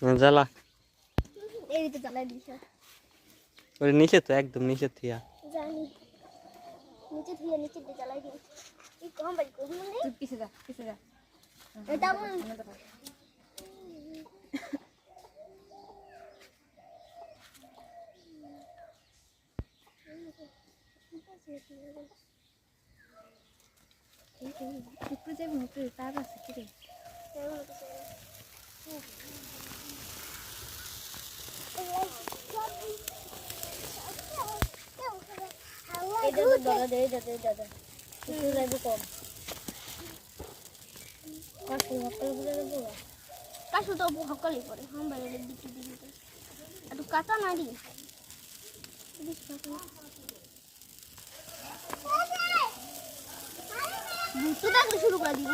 জ্বালা এই তো জ্বালাই দিছ ওরে নিচে তো একদম নিচে থিয়া জানি নিচে দিয়ে জ্বালাই দিই এই কম বাই কম মানে তুই পিছে যা এটা বল একটু যাবি একটু তার আছে কি রে দাদা একটু যাবি কম কাশু তো হকালি পরে হাম বাইরে দিতে দিতে একটু কাটা না দি বুঝতে থাকলে শুরু করে দিব